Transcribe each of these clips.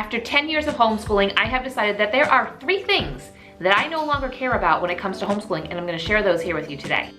After 10 years of homeschooling, I have decided that there are 3 things that I no longer care about when it comes to homeschooling, and I'm going to share those here with you today.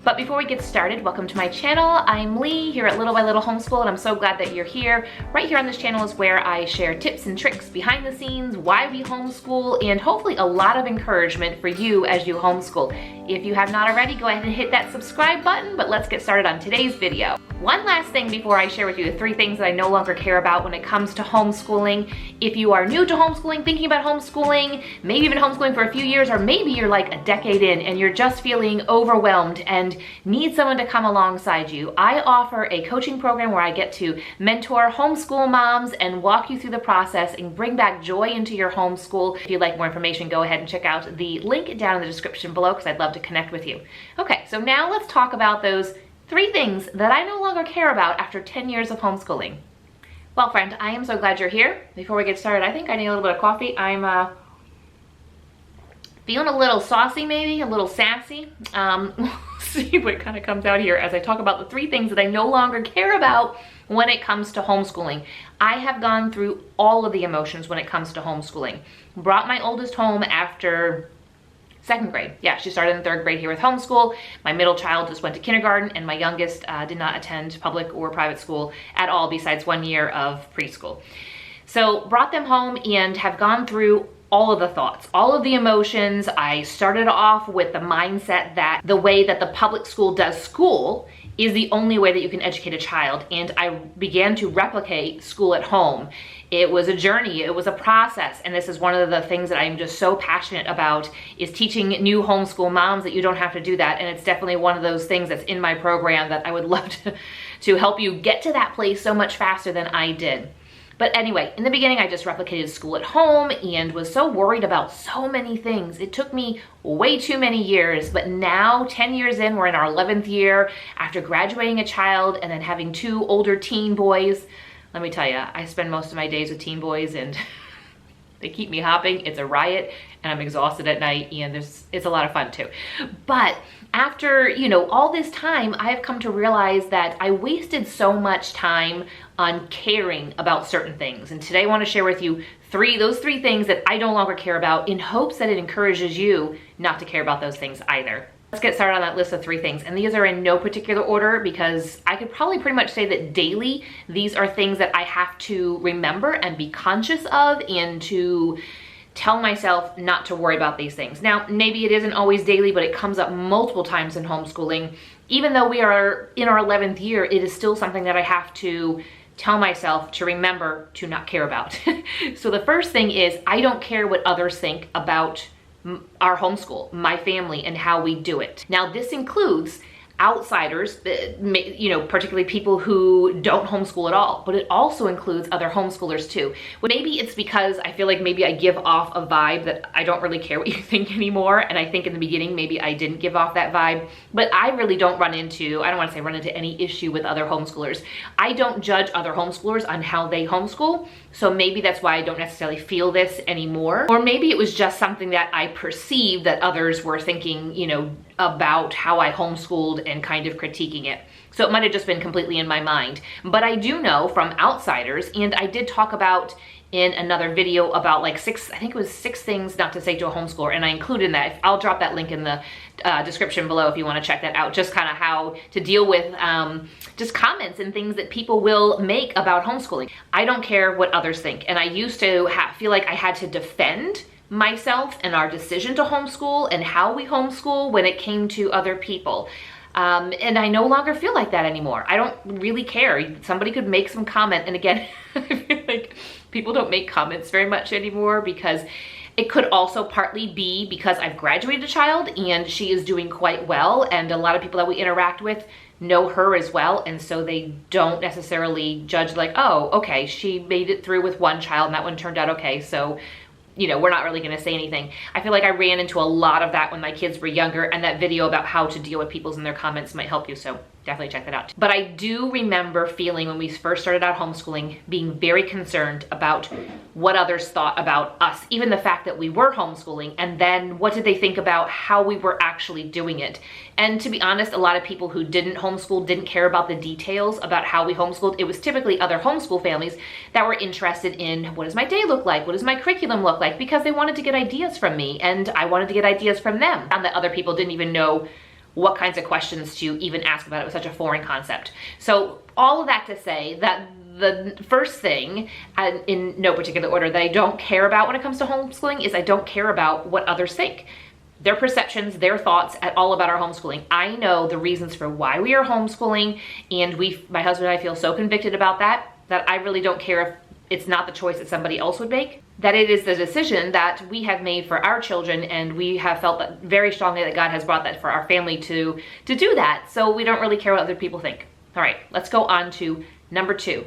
But before we get started, welcome to my channel. I'm Leigh here at Little by Little Homeschool, and I'm so glad that you're here. Right here on this channel is where I share tips and tricks behind the scenes, why we homeschool, and hopefully a lot of encouragement for you as you homeschool. If you have not already, go ahead and hit that subscribe button, but let's get started on today's video. One last thing before I share with you the 3 things that I no longer care about when it comes to homeschooling. If you are new to homeschooling, thinking about homeschooling, maybe even homeschooling for a few years, or maybe you're like a decade in and you're just feeling overwhelmed and need someone to come alongside you, I offer a coaching program where I get to mentor homeschool moms and walk you through the process and bring back joy into your homeschool. If you'd like more information, go ahead and check out the link down in the description below because I'd love to connect with you. Okay, so now let's talk about those 3 things that I no longer care about after 10 years of homeschooling. Well, friend, I am so glad you're here. Before we get started, I think I need a little bit of coffee. I'm feeling a little saucy, maybe, a little sassy. We'll see what kind of comes out here as I talk about the 3 things that I no longer care about when it comes to homeschooling. I have gone through all of the emotions when it comes to homeschooling. Brought my oldest home after 2nd grade. Yeah, she started in 3rd grade here with homeschool. My middle child just went to kindergarten, and my youngest did not attend public or private school at all besides 1 year of preschool. So brought them home and have gone through all of the thoughts, all of the emotions. I started off with the mindset that the way that the public school does school is the only way that you can educate a child, and I began to replicate school at home. It was a journey, it was a process, and this is one of the things that I'm just so passionate about, is teaching new homeschool moms that you don't have to do that, and it's definitely one of those things that's in my program that I would love to help you get to that place so much faster than I did. But anyway, in the beginning, I just replicated school at home and was so worried about so many things. It took me way too many years, but now 10 years in, we're in our 11th year after graduating a child and then having 2 older teen boys. Let me tell you, I spend most of my days with teen boys and they keep me hopping. It's a riot and I'm exhausted at night, and it's a lot of fun too. But after, all this time, I have come to realize that I wasted so much time on caring about certain things. And today I want to share with you those 3 things that I no longer care about, in hopes that it encourages you not to care about those things either. Let's get started on that list of 3 things. And these are in no particular order because I could probably pretty much say that daily, these are things that I have to remember and be conscious of, and to tell myself not to worry about these things. Now, maybe it isn't always daily, but it comes up multiple times in homeschooling. Even though we are in our 11th year, it is still something that I have to tell myself to remember to not care about. So the first thing is, I don't care what others think about our homeschool, my family, and how we do it. Now, this includes outsiders, particularly people who don't homeschool at all, but it also includes other homeschoolers too. Well, maybe it's because I feel like maybe I give off a vibe that I don't really care what you think anymore, and I think in the beginning maybe I didn't give off that vibe, but I really don't run into any issue with other homeschoolers. I don't judge other homeschoolers on how they homeschool, so maybe that's why I don't necessarily feel this anymore. Or maybe it was just something that I perceived that others were thinking, about how I homeschooled and kind of critiquing it. So it might have just been completely in my mind. But I do know from outsiders, and I did talk about in another video about like 6 things not to say to a homeschooler, and I included that. I'll drop that link in the description below if you want to check that out, just kind of how to deal with just comments and things that people will make about homeschooling. I don't care what others think, and I used to feel like I had to defend myself and our decision to homeschool and how we homeschool when it came to other people. And I no longer feel like that anymore. I don't really care. Somebody could make some comment, and again, I feel like people don't make comments very much anymore because it could also partly be because I've graduated a child and she is doing quite well, and a lot of people that we interact with know her as well, and so they don't necessarily judge like, oh, okay, she made it through with 1 child and that one turned out okay, so we're not really gonna say anything. I feel like I ran into a lot of that when my kids were younger, and that video about how to deal with people's in their comments might help you, so definitely check that out. But I do remember feeling when we first started out homeschooling, being very concerned about what others thought about us, even the fact that we were homeschooling, and then what did they think about how we were actually doing it. And to be honest, a lot of people who didn't homeschool didn't care about the details about how we homeschooled. It was typically other homeschool families that were interested in, what does my day look like? What does my curriculum look like? Because they wanted to get ideas from me, and I wanted to get ideas from them. And that other people didn't even know what kinds of questions to even ask about it. It was such a foreign concept. So all of that to say that the first thing, in no particular order, that I don't care about when it comes to homeschooling is I don't care about what others think. Their perceptions, their thoughts, all about our homeschooling. I know the reasons for why we are homeschooling, and my husband and I feel so convicted about that I really don't care if it's not the choice that somebody else would make, that it is the decision that we have made for our children, and we have felt that very strongly that God has brought that for our family to do that. So we don't really care what other people think. All right, let's go on to number 2.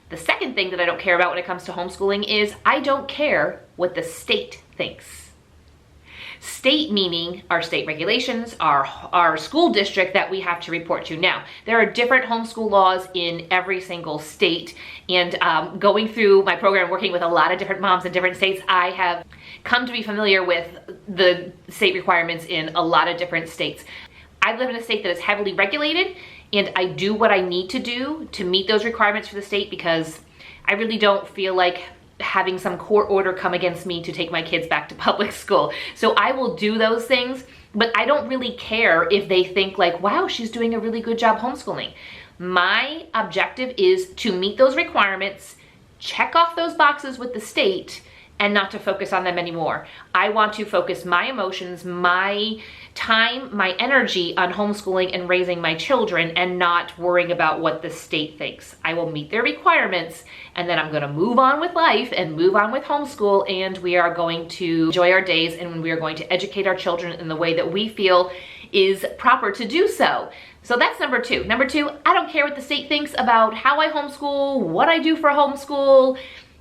The second thing that I don't care about when it comes to homeschooling is I don't care what the state thinks. State meaning our state regulations, our school district that we have to report to. Now, there are different homeschool laws in every single state, and going through my program, working with a lot of different moms in different states, I have come to be familiar with the state requirements in a lot of different states. I live in a state that is heavily regulated, and I do what I need to do to meet those requirements for the state because I really don't feel like having some court order come against me to take my kids back to public school. So I will do those things, but I don't really care if they think like, wow, she's doing a really good job homeschooling. My objective is to meet those requirements, check off those boxes with the state, and not to focus on them anymore. I want to focus my emotions, my time, my energy on homeschooling and raising my children and not worrying about what the state thinks. I will meet their requirements, and then I'm gonna move on with life and move on with homeschool, and we are going to enjoy our days, and we are going to educate our children in the way that we feel is proper to do so. So that's number 2. Number 2, I don't care what the state thinks about how I homeschool, what I do for homeschool.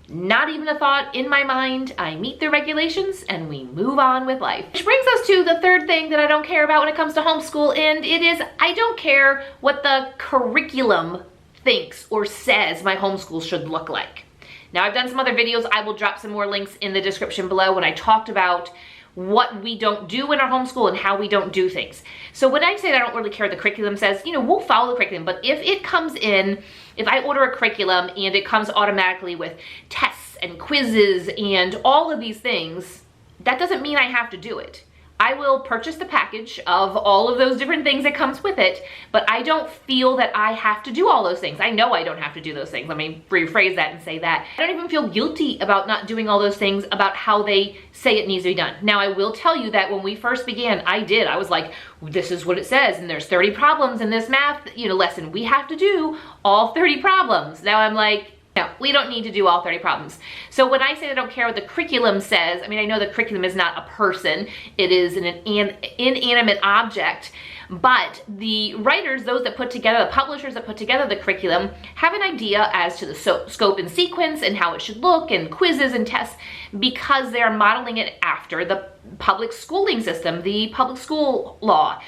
Not even a thought in my mind. I meet the regulations and we move on with life. Which brings us to the third thing that I don't care about when it comes to homeschool, and it is I don't care what the curriculum thinks or says my homeschool should look like. Now, I've done some other videos. I will drop some more links in the description below when I talked about what we don't do in our homeschool and how we don't do things. So when I say that I don't really care what the curriculum says, we'll follow the curriculum, but if it comes in, if I order a curriculum and it comes automatically with tests and quizzes and all of these things, that doesn't mean I have to do it. I will purchase the package of all of those different things that comes with it, but I don't feel that I have to do all those things. I know I don't have to do those things. Let me rephrase that and say that. I don't even feel guilty about not doing all those things about how they say it needs to be done. Now, I will tell you that when we first began, I was like, this is what it says, and there's 30 problems in this math, lesson. We have to do all 30 problems. Now I'm like, no, we don't need to do all 30 problems. So when I say I don't care what the curriculum says, I know the curriculum is not a person, it is an inanimate object, but the writers, those that put together, the publishers that put together the curriculum, have an idea as to the scope and sequence and how it should look and quizzes and tests because they're modeling it after the public schooling system, the public school law.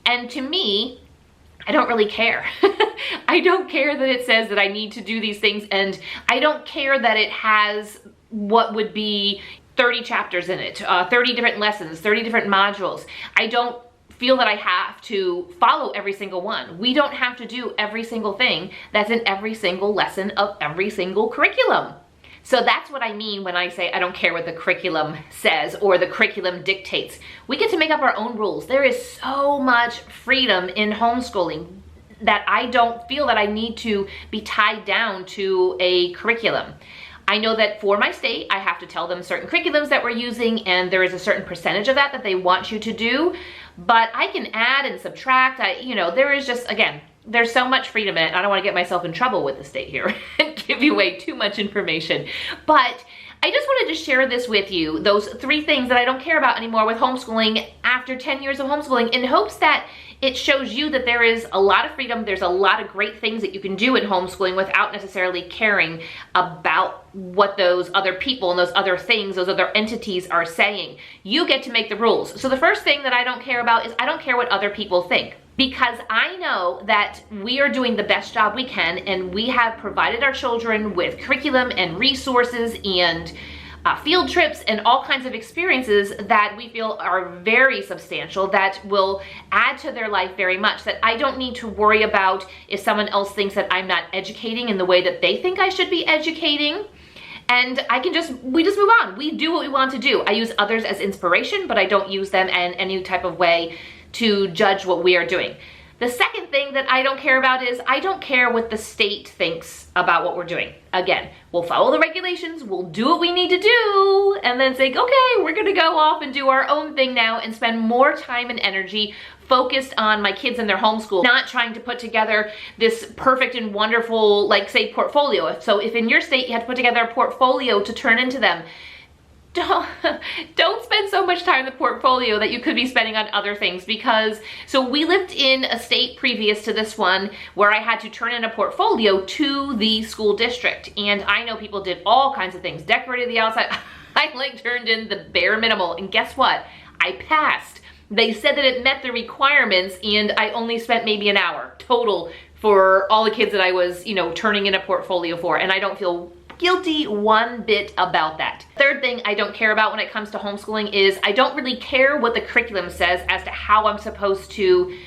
And to me, I don't really care. I don't care that it says that I need to do these things, and I don't care that it has what would be 30 chapters in it, 30 different lessons, 30 different modules. I don't feel that I have to follow every single one. We don't have to do every single thing that's in every single lesson of every single curriculum. So that's what I mean when I say I don't care what the curriculum says or the curriculum dictates. We get to make up our own rules. There is so much freedom in homeschooling that I don't feel that I need to be tied down to a curriculum. I know that for my state, I have to tell them certain curriculums that we're using, and there is a certain percentage of that they want you to do, but I can add and subtract. There is just, again, there's so much freedom in it. I don't want to get myself in trouble with the state here and give you away too much information. But I just wanted to share this with you, those 3 things that I don't care about anymore with homeschooling after 10 years of homeschooling, in hopes that it shows you that there is a lot of freedom. There's a lot of great things that you can do in homeschooling without necessarily caring about what those other people and those other things, those other entities are saying. You get to make the rules. So the first thing that I don't care about is I don't care what other people think. because I know that we are doing the best job we can, and we have provided our children with curriculum and resources and field trips and all kinds of experiences that we feel are very substantial, that will add to their life very much, that I don't need to worry about if someone else thinks that I'm not educating in the way that they think I should be educating. And we just move on. We do what we want to do. I use others as inspiration, but I don't use them in any type of way to judge what we are doing. The second thing that I don't care about is I don't care what the state thinks about what we're doing. Again, we'll follow the regulations, we'll do what we need to do, and then say, okay, we're gonna go off and do our own thing now and spend more time and energy focused on my kids and their homeschool, not trying to put together this perfect and wonderful, like say, portfolio. So if in your state you have to put together a portfolio to turn into them, don't spend so much time in the portfolio that you could be spending on other things. Because so we lived in a state previous to this one where I had to turn in a portfolio to the school district, and I know people did all kinds of things, decorated the outside. I like turned in the bare minimal, and guess what? I passed. They said that it met the requirements, and I only spent maybe an hour total for all the kids that I was, turning in a portfolio for, and I don't feel guilty one bit about that. Third thing I don't care about when it comes to homeschooling is I don't really care what the curriculum says as to how I'm supposed to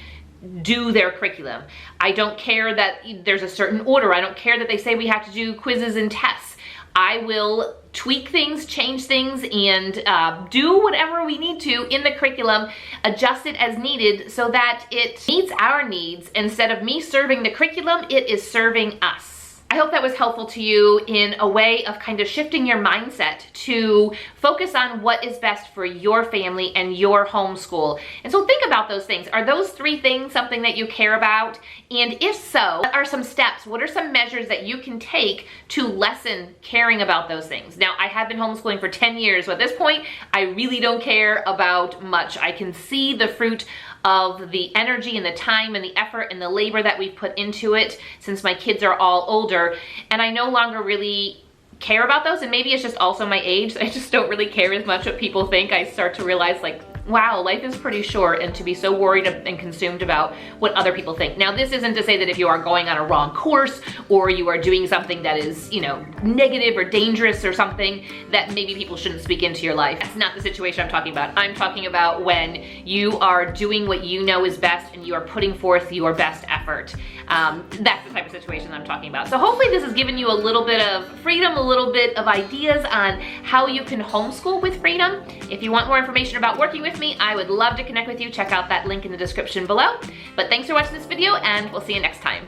do their curriculum. I don't care that there's a certain order. I don't care that they say we have to do quizzes and tests. I will tweak things, change things, and do whatever we need to in the curriculum, adjust it as needed so that it meets our needs. Instead of me serving the curriculum, it is serving us. I hope that was helpful to you in a way of kind of shifting your mindset to focus on what is best for your family and your homeschool. And so think about those things. Are those three things something that you care about? And if so, what are some steps? What are some measures that you can take to lessen caring about those things? Now, I have been homeschooling for 10 years, so at this point, I really don't care about much. I can see the fruit of the energy and the time and the effort and the labor that we've put into it since my kids are all older, and I no longer really care about those. And maybe it's just also my age. I just don't really care as much what people think. I start to realize, like, wow, life is pretty short, and to be so worried and consumed about what other people think. Now, this isn't to say that if you are going on a wrong course or you are doing something that is, negative or dangerous or something, that maybe people shouldn't speak into your life. That's not the situation I'm talking about. I'm talking about when you are doing what you know is best and you are putting forth your best effort. That's the type of situation I'm talking about. So hopefully this has given you a little bit of freedom, a little bit of ideas on how you can homeschool with freedom. If you want more information about working with me, I would love to connect with you. Check out that link in the description below. But thanks for watching this video, and we'll see you next time.